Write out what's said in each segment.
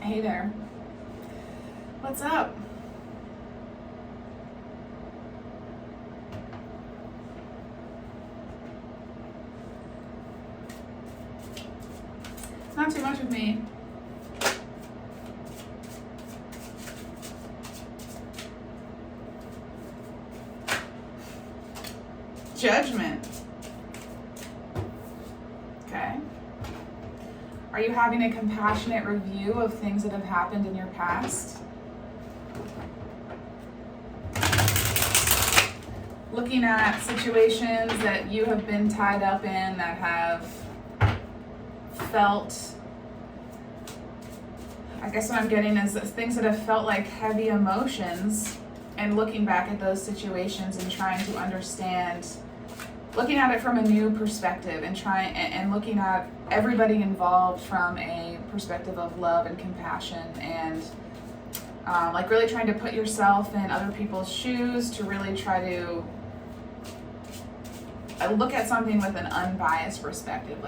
Hey there. What's up? Not too much with me. Judgment. Okay. Are you having a compassionate review of things that have happened in your past? Looking at situations that you have been tied up in that have felt, I guess what I'm getting is things that have felt like heavy emotions, and looking back at those situations and trying to understand, looking at it from a new perspective and looking at everybody involved from a perspective of love and compassion, and like really trying to put yourself in other people's shoes to really try to look at something with an unbiased perspective.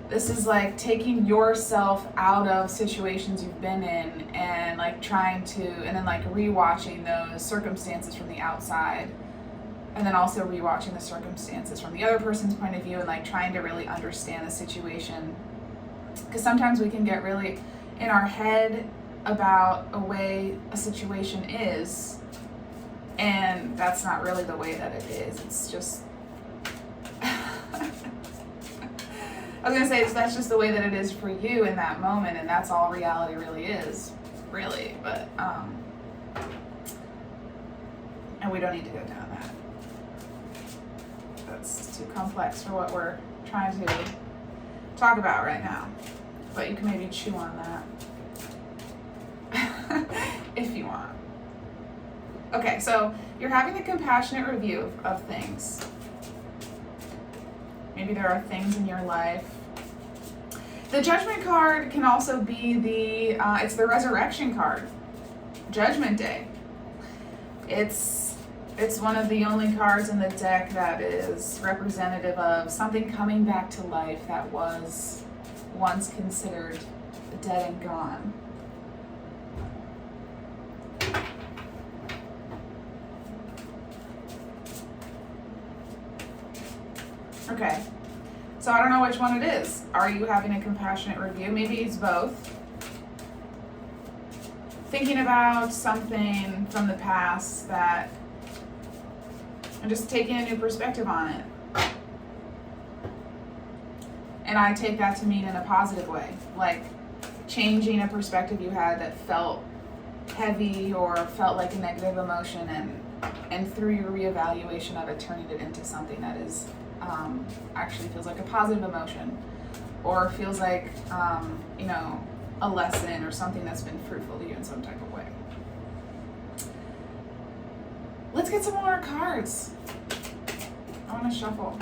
This is like taking yourself out of situations you've been in and like trying to, and then like rewatching those circumstances from the outside, and then also rewatching the circumstances from the other person's point of view, and like trying to really understand the situation. Because sometimes we can get really in our head about a way a situation is, and that's not really the way that it is. It's just I was gonna say that's just the way that it is for you in that moment, and that's all reality really is, really. But and we don't need to go down that. That's too complex for what we're trying to talk about right now. But you can maybe chew on that if you want. Okay, so you're having a compassionate review of things. Maybe there are things in your life. The Judgment card can also be it's the Resurrection card, Judgment Day. It's one of the only cards in the deck that is representative of something coming back to life that was once considered dead and gone. Okay, so I don't know which one it is. Are you having a compassionate review? Maybe it's both. Thinking about something from the past that, and just taking a new perspective on it. And I take that to mean in a positive way, like changing a perspective you had that felt heavy or felt like a negative emotion, and through your reevaluation of it, turning it into something that is actually feels like a positive emotion, or feels like a lesson or something that's been fruitful to you in some type of way. Let's get some more cards. I want to shuffle.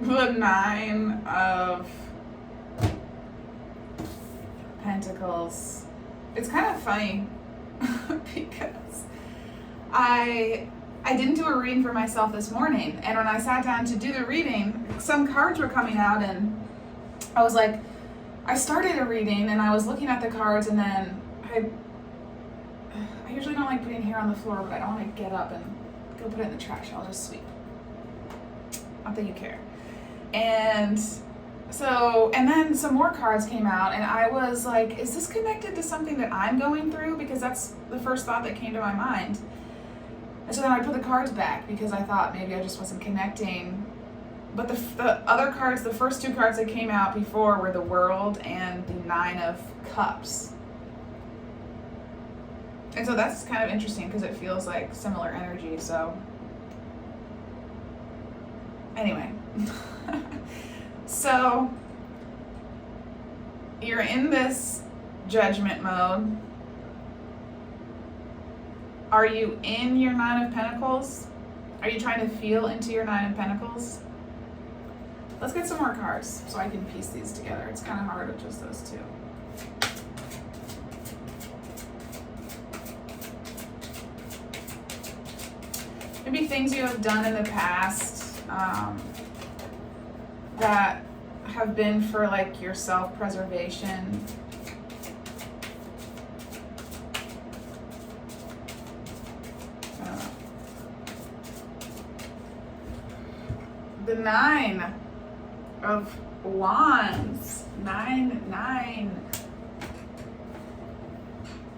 The Nine of Pentacles. It's kind of funny because I didn't do a reading for myself this morning, and when I sat down to do the reading, some cards were coming out, and I was like, I started a reading and I was looking at the cards, and then I usually don't like putting hair on the floor, but I don't want to get up and go put it in the trash. I'll just sweep. Not that you care. And then some more cards came out, and I was like, is this connected to something that I'm going through? Because that's the first thought that came to my mind. And so then I put the cards back because I thought maybe I just wasn't connecting. But the other cards, the first two cards that came out before were the World and the Nine of Cups. And so that's kind of interesting because it feels like similar energy. So anyway, so you're in this judgment mode. Are you in your Nine of Pentacles? Are you trying to feel into your Nine of Pentacles? Let's get some more cards so I can piece these together. It's kind of hard with just those two. Maybe things you have done in the past that have been for like your self-preservation. The Nine of Wands. Nine.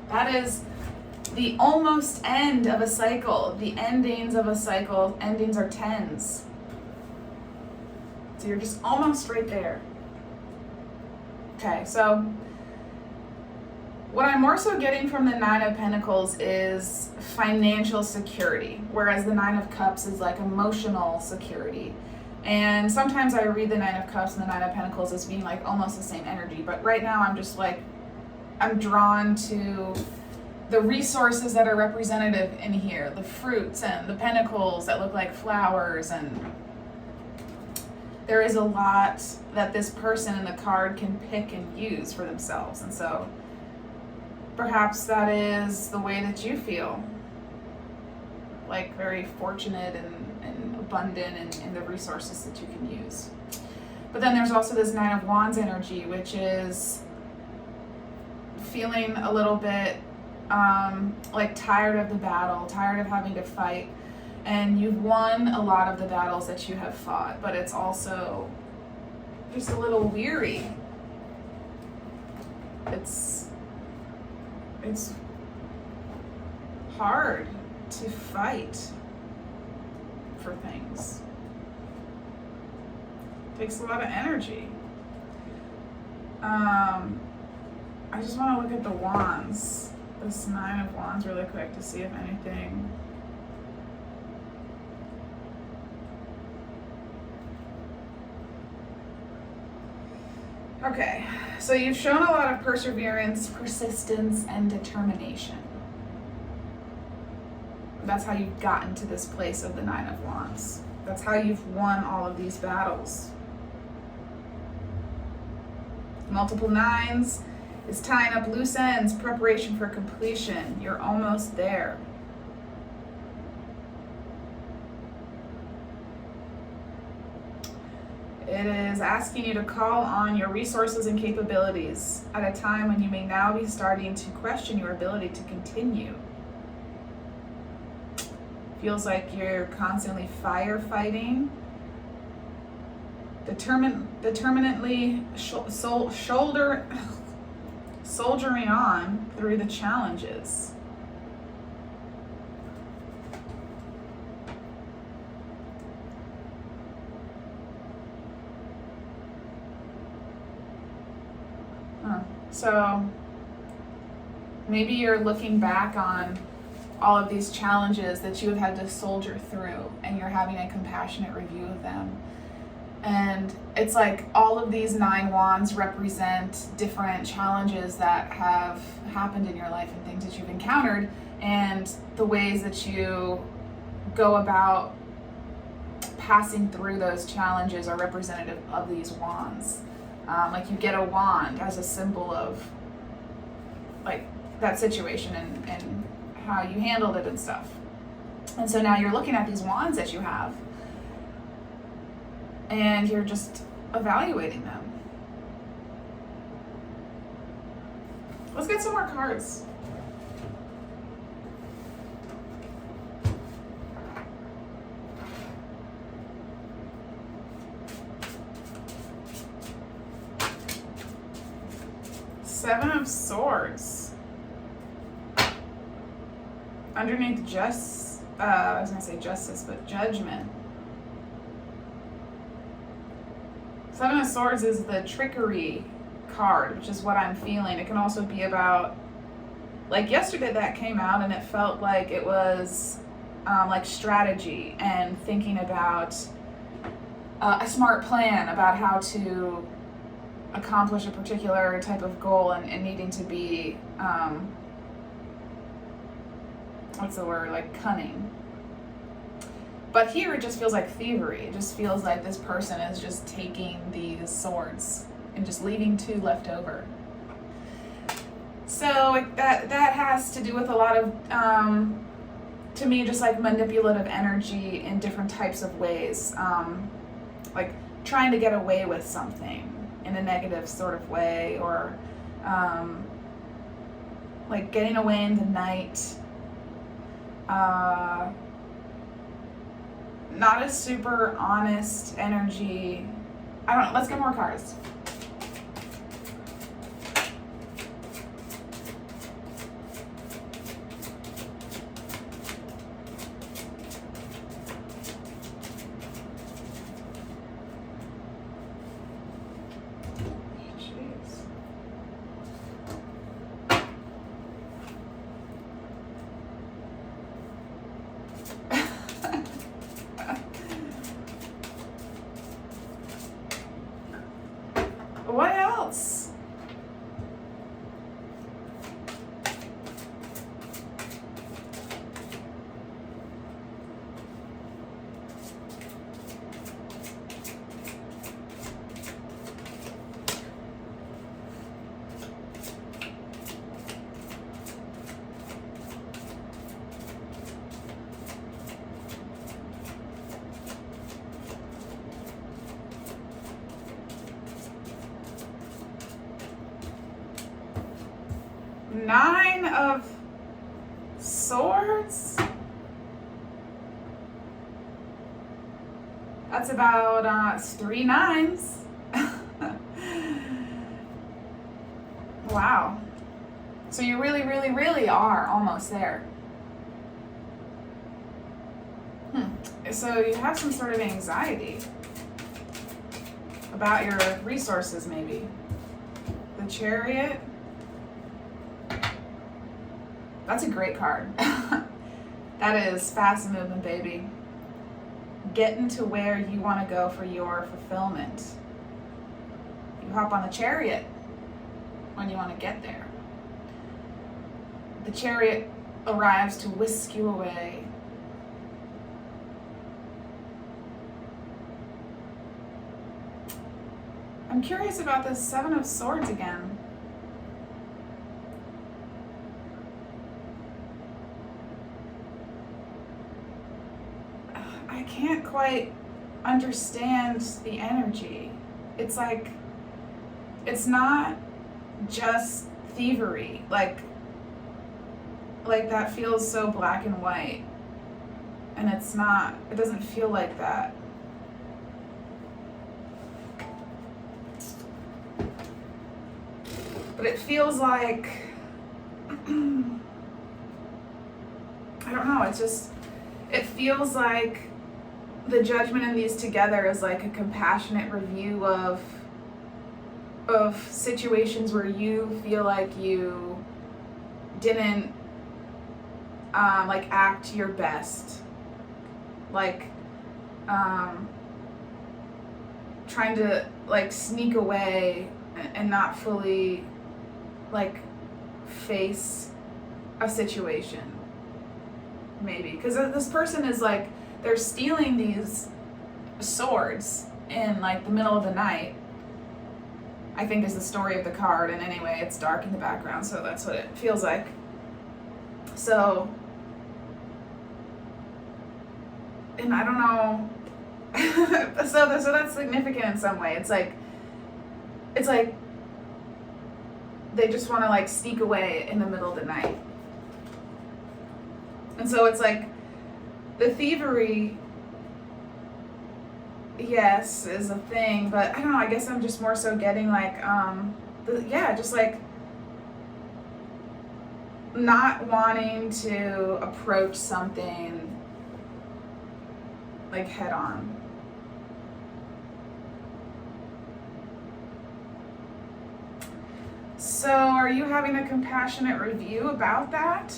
That is the almost end of a cycle. The endings of a cycle. Endings are tens. So you're just almost right there. Okay, so what I'm more so getting from the Nine of Pentacles is financial security, whereas the Nine of Cups is like emotional security. And sometimes I read the Nine of Cups and the Nine of Pentacles as being like almost the same energy, but right now I'm just like, I'm drawn to the resources that are representative in here, the fruits and the pentacles that look like flowers, and there is a lot that this person in the card can pick and use for themselves. And so perhaps that is the way that you feel, like very fortunate and abundant in the resources that you can use. But then there's also this Nine of Wands energy, which is feeling a little bit like tired of the battle, tired of having to fight. And you've won a lot of the battles that you have fought, but it's also just a little weary. It's hard to fight for things. It takes a lot of energy. I just want to look at the wands, this Nine of Wands really quick to see if anything. Okay, so you've shown a lot of perseverance, persistence, and determination. That's how you've gotten to this place of the Nine of Wands. That's how you've won all of these battles. Multiple nines is tying up loose ends, preparation for completion. You're almost there. It is asking you to call on your resources and capabilities at a time when you may now be starting to question your ability to continue. Feels like you're constantly firefighting, determinately soldiering on through the challenges. So maybe you're looking back on all of these challenges that you have had to soldier through, and you're having a compassionate review of them. And it's like all of these nine wands represent different challenges that have happened in your life and things that you've encountered, and the ways that you go about passing through those challenges are representative of these wands. Like you get a wand as a symbol of like that situation and how you handled it and stuff. And so now you're looking at these wands that you have and you're just evaluating them. Let's get some more cards. Seven of Swords. Underneath I was gonna say justice, but judgment. Seven of Swords is the trickery card, which is what I'm feeling. It can also be about Like yesterday that came out and it felt like it was like strategy and thinking about a smart plan about how to accomplish a particular type of goal and needing to be, what's the word, like cunning. But here it just feels like thievery. It just feels like this person is just taking these swords and just leaving 2 left over. So that has to do with a lot of, to me, just like manipulative energy in different types of ways. Like trying to get away with something in a negative sort of way, or like getting away in the night. Not a super honest energy. I don't know. Let's get more cards. What else? Nine of Swords. That's about 3 nines. Wow. So you really, really, really are almost there. So you have some sort of anxiety about your resources, maybe. The Chariot. That's a great card. That is fast movement, baby. Getting to where you want to go for your fulfillment. You hop on the Chariot when you want to get there. The Chariot arrives to whisk you away. I'm curious about this 7 of Swords again. I can't quite understand the energy. It's like, it's not just thievery. Like that feels so black and white. And it's not, it doesn't feel like that. But it feels like, I don't know, it's just, it feels like the judgment in these together is like a compassionate review of situations where you feel like you didn't like act your best, like trying to like sneak away and not fully like face a situation, maybe because this person is like, they're stealing these swords in like the middle of the night, I think is the story of the card. And anyway, it's dark in the background, so that's what it feels like. So, and I don't know, so that's significant in some way. It's like they just want to like sneak away in the middle of the night. And so it's like the thievery, yes, is a thing, but I don't know, I guess I'm just more so getting like, just like not wanting to approach something like head on. So are you having a compassionate review about that?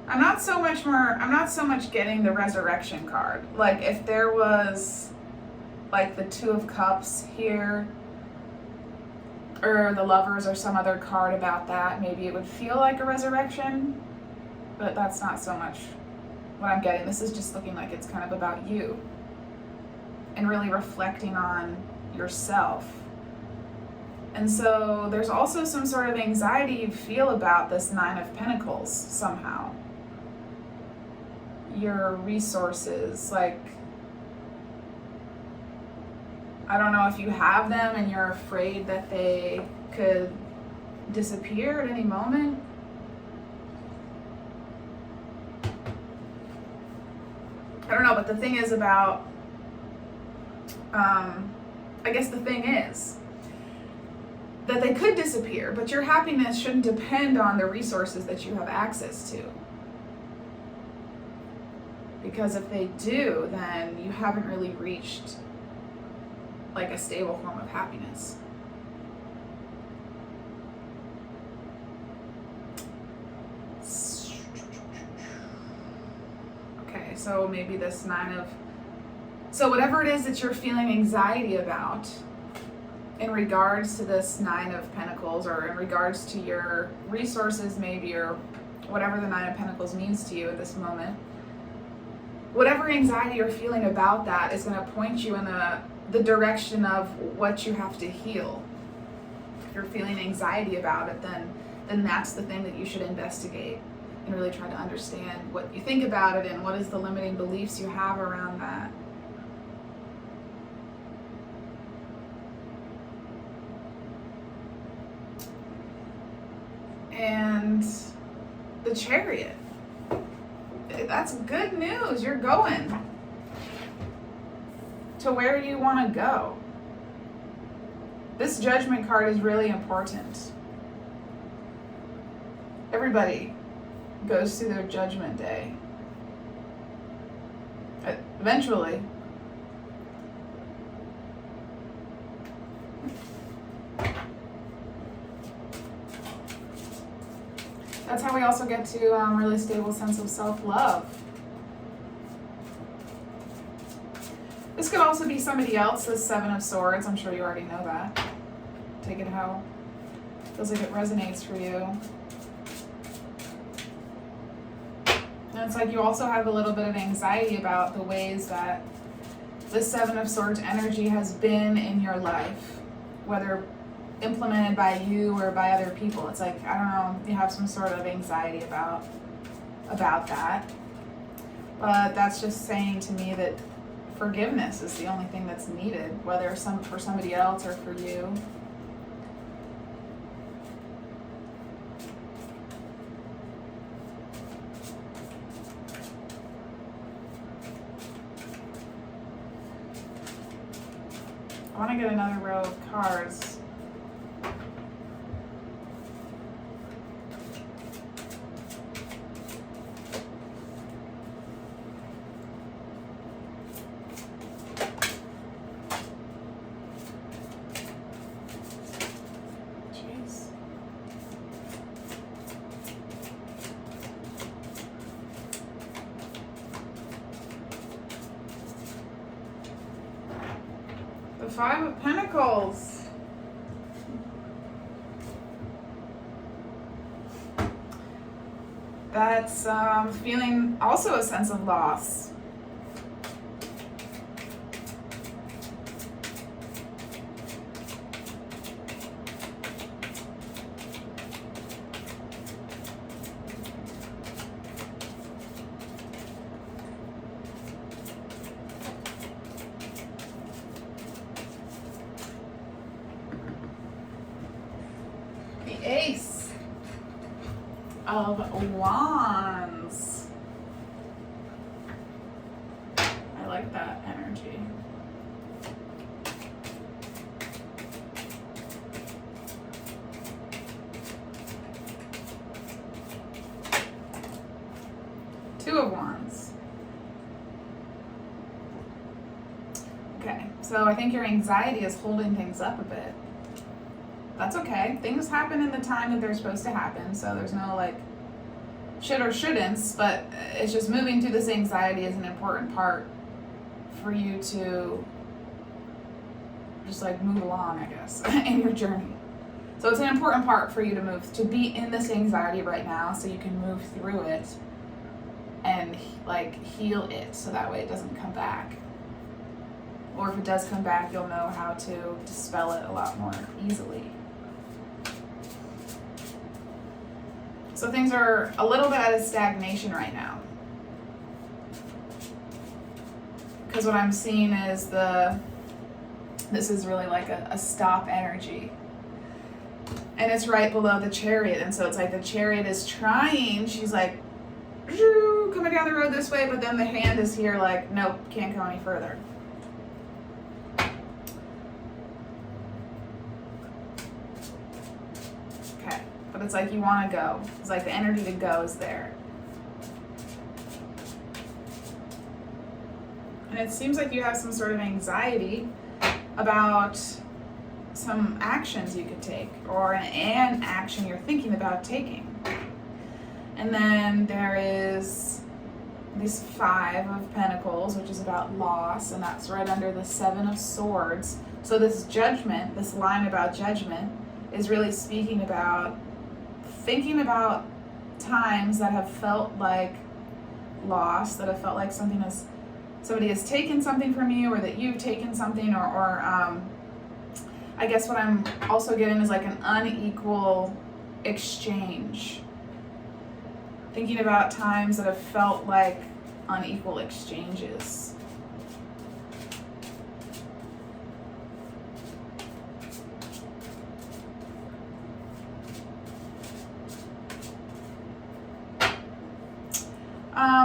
I'm not so much getting the resurrection card. Like if there was like the Two of Cups here, or the Lovers, or some other card about that, maybe it would feel like a resurrection, but that's not so much what I'm getting. This is just looking like it's kind of about you and really reflecting on yourself. And so there's also some sort of anxiety you feel about this Nine of Pentacles somehow. Your resources, like, I don't know if you have them and you're afraid that they could disappear at any moment. I don't know, but the thing is about, I guess the thing is that they could disappear, but your happiness shouldn't depend on the resources that you have access to. Because if they do, then you haven't really reached like a stable form of happiness. Okay, so maybe this so whatever it is that you're feeling anxiety about in regards to this Nine of Pentacles, or in regards to your resources maybe, or whatever the Nine of Pentacles means to you at this moment, whatever anxiety you're feeling about that is going to point you in the direction of what you have to heal. If you're feeling anxiety about it, then that's the thing that you should investigate and really try to understand what you think about it and what is the limiting beliefs you have around that. And the Chariot. That's good news. You're going to where you want to go. This Judgment card is really important. Everybody goes through their judgment day. Eventually. That's how we also get to a really stable sense of self-love. This could also be somebody else, the Seven of Swords. I'm sure you already know that. Take it how it feels like it resonates for you. And it's like you also have a little bit of anxiety about the ways that the Seven of Swords energy has been in your life, whether implemented by you or by other people. It's like, I don't know, you have some sort of anxiety about that. But that's just saying to me that forgiveness is the only thing that's needed, whether for somebody else or for you. I want to get another row of cards. Five of Pentacles. That's feeling also a sense of loss. Ace of Wands. I like that energy. Two of Wands. Okay, so though I think your anxiety is holding things up a bit. That's okay. Things happen in the time that they're supposed to happen, so there's no like should or shouldn'ts, but it's just moving through this anxiety is an important part for you to just like move along, I guess, in your journey. So it's an important part for you to be in this anxiety right now so you can move through it and like heal it so that way it doesn't come back. Or if it does come back, you'll know how to dispel it a lot more easily. So things are a little bit at a stagnation right now. Because what I'm seeing is this is really like a stop energy. And it's right below the Chariot. And so it's like the Chariot is trying, she's like, coming down the road this way, but then the Hand is here like, nope, can't go any further. Okay, but it's like you want to go. It's like the energy to go is there. And it seems like you have some sort of anxiety about some actions you could take, or an action you're thinking about taking. And then there is this 5 of Pentacles, which is about loss, and that's right under the 7 of Swords. So this judgment, this line about judgment, is really speaking about thinking about times that have felt like loss, that have felt like somebody has taken something from you, or that you've taken something, or I guess what I'm also getting is like an unequal exchange. Thinking about times that have felt like unequal exchanges.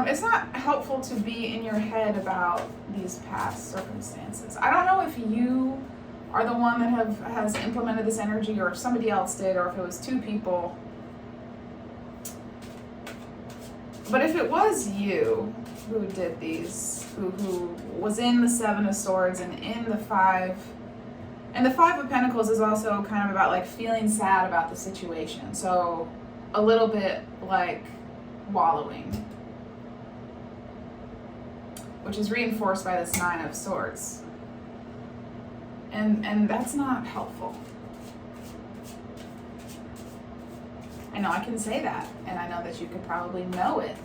It's not helpful to be in your head about these past circumstances. I don't know if you are the one that has implemented this energy, or if somebody else did, or if it was 2 people. But if it was you who did these, who was in the 7 of Swords and in the 5, and the 5 of Pentacles is also kind of about like feeling sad about the situation. So a little bit like wallowing, which is reinforced by this 9 of Swords. And that's not helpful. I know I can say that, and I know that you could probably know it.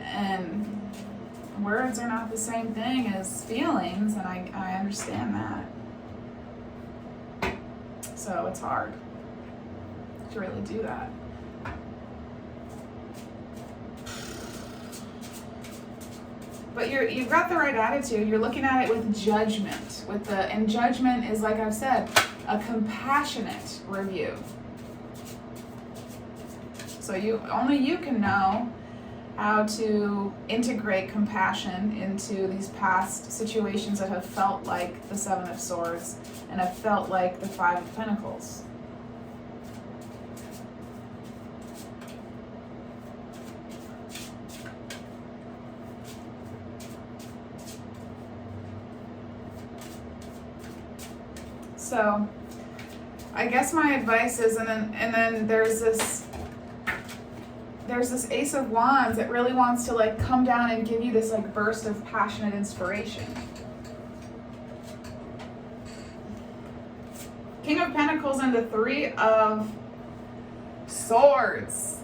And words are not the same thing as feelings, and I understand that. So it's hard to really do that. But you've got the right attitude. You're looking at it with judgment. And judgment is, like I've said, a compassionate review. So only you can know how to integrate compassion into these past situations that have felt like the 7 of Swords and have felt like the 5 of Pentacles. So I guess my advice is, and then there's this Ace of Wands that really wants to like come down and give you this like burst of passionate inspiration. King of Pentacles and the 3 of Swords.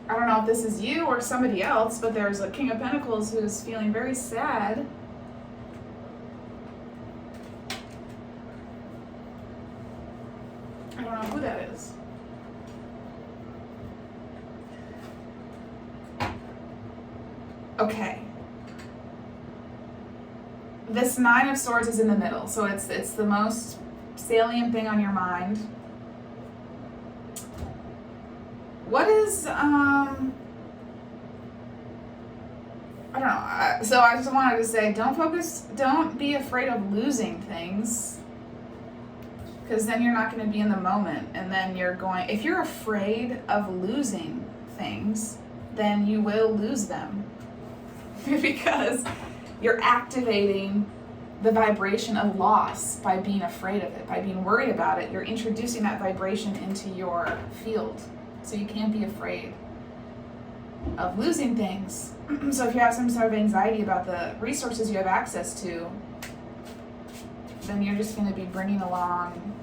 I don't know if this is you or somebody else, but there's a King of Pentacles who's feeling very sad. I don't know who that is. Okay. This 9 of Swords is in the middle, so it's the most salient thing on your mind. What is I don't know. So I just wanted to say, don't be afraid of losing things, because then you're not going to be in the moment, and then if you're afraid of losing things, then you will lose them. Because You're activating the vibration of loss by being afraid of it, by being worried about it. You're introducing that vibration into your field. So you can't be afraid of losing things. So if you have some sort of anxiety about the resources you have access to, then you're just going to be bringing along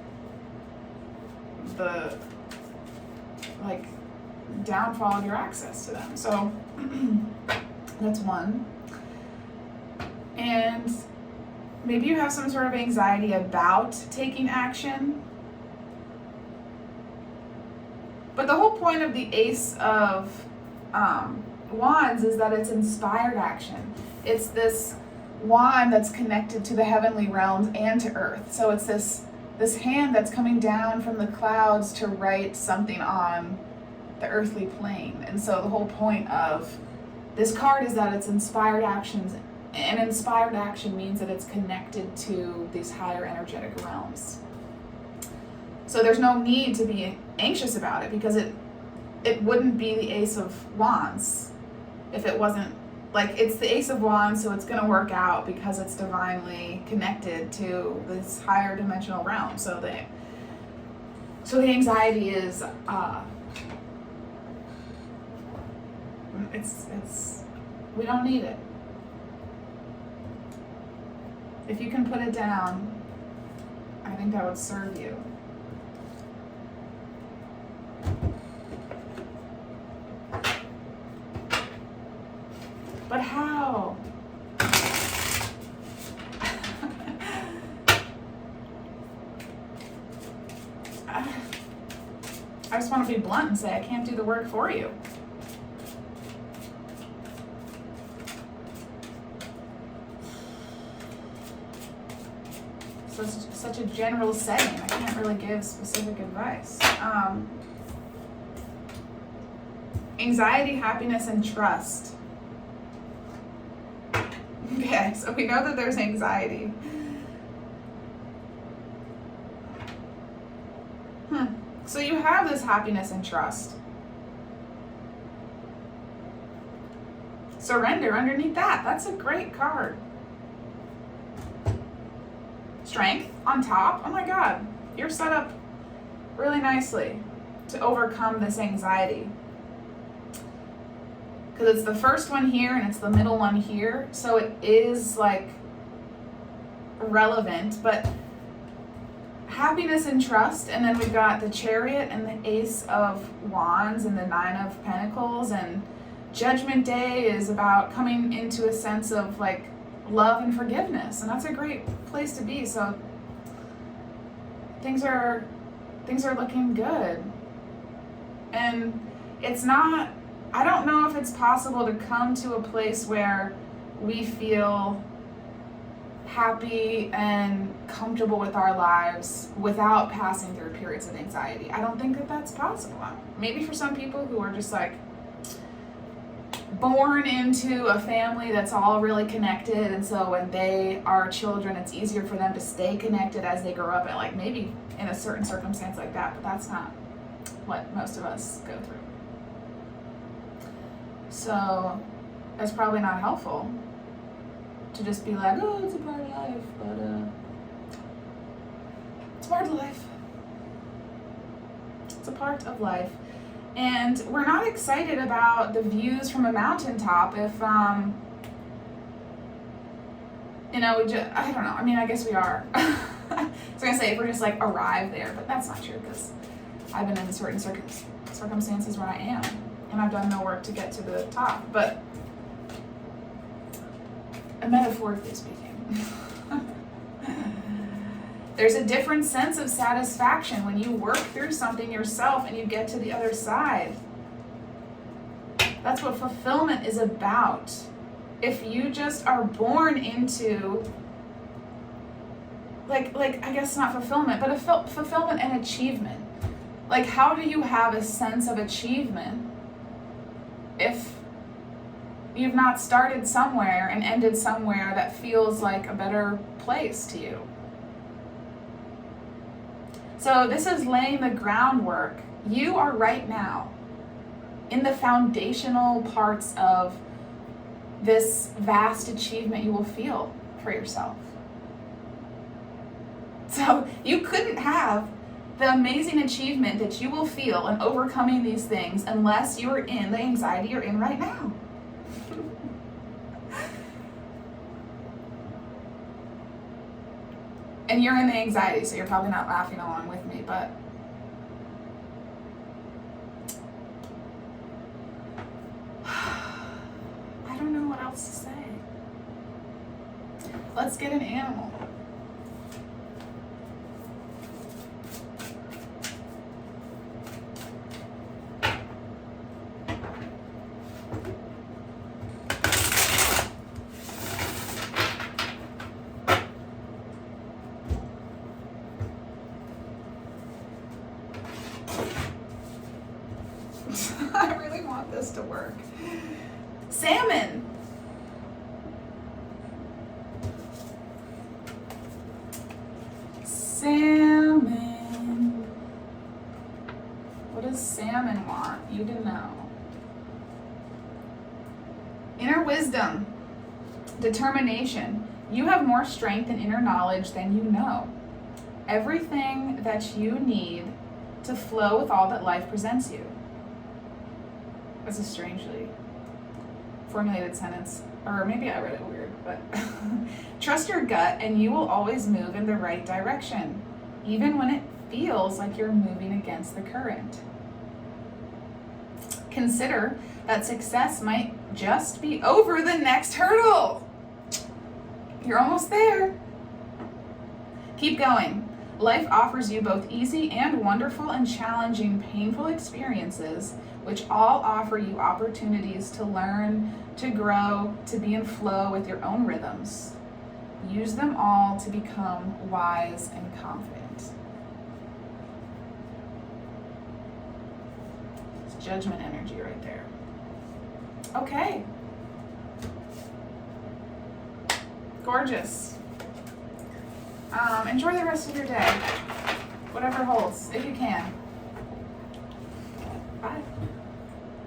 the downfall of your access to them. So that's one. And maybe you have some sort of anxiety about taking action. But the whole point of the Ace of Wands is that it's inspired action. It's this wand that's connected to the heavenly realms and to earth. So it's this hand that's coming down from the clouds to write something on the earthly plane. And so the whole point of this card is that it's inspired actions, and inspired action means that it's connected to these higher energetic realms. So there's no need to be anxious about it, because it wouldn't be the Ace of Wands if it wasn't, it's the Ace of Wands, so it's going to work out because it's divinely connected to this higher dimensional realm. So the anxiety is it's we don't need it. If you can put it down, I think that would serve you. But how? I just want to be blunt and say I can't do the work for you. So it's such a general setting. I can't really give specific advice. Anxiety, happiness, and trust. Okay, so we know that there's anxiety. So you have this happiness and trust. Surrender underneath that. That's a great card. Strength on top. Oh my God, you're set up really nicely to overcome this anxiety. Because it's the first one here and it's the middle one here. So it is relevant, but happiness and trust. And then we've got the Chariot and the Ace of Wands and the Nine of Pentacles. And Judgment Day is about coming into a sense of love and forgiveness. And that's a great place to be. So things are looking good. And it's not, I don't know if it's possible to come to a place where we feel happy and comfortable with our lives without passing through periods of anxiety. I don't think that that's possible. Maybe for some people who are just born into a family that's all really connected, and so when they are children, it's easier for them to stay connected as they grow up, and maybe in a certain circumstance like that, but that's not what most of us go through. So it's probably not helpful to just be oh, it's a part of life, but it's a part of life. It's a part of life. And we're not excited about the views from a mountaintop if, I don't know. I mean, I guess we are. I was going to say if we're just arrive there, but that's not true, because I've been in certain circumstances where I am, and I've done no work to get to the top, but metaphorically speaking. There's a different sense of satisfaction when you work through something yourself and you get to the other side. That's what fulfillment is about. If you just are born into, I guess not fulfillment, but fulfillment and achievement. How do you have a sense of achievement if you've not started somewhere and ended somewhere that feels like a better place to you? So this is laying the groundwork. You are right now in the foundational parts of this vast achievement you will feel for yourself. So you couldn't have the amazing achievement that you will feel in overcoming these things unless you are in the anxiety you're in right now. And you're in the anxiety, so you're probably not laughing along with me, but I don't know what else to say. Let's get an animal. I really want this to work. Salmon. Salmon. What does salmon want? You to know. Inner wisdom. Determination. You have more strength and inner knowledge than you know. Everything that you need to flow with all that life presents you. That's a strangely formulated sentence, or maybe I read it weird, but trust your gut and you will always move in the right direction, even when it feels like you're moving against the current. Consider that success might just be over the next hurdle. You're almost there. Keep going. Life offers you both easy and wonderful and challenging, painful experiences, which all offer you opportunities to learn, to grow, to be in flow with your own rhythms. Use them all to become wise and confident. It's judgment energy right there. Okay. Gorgeous. Enjoy the rest of your day. Whatever holds, if you can. Bye.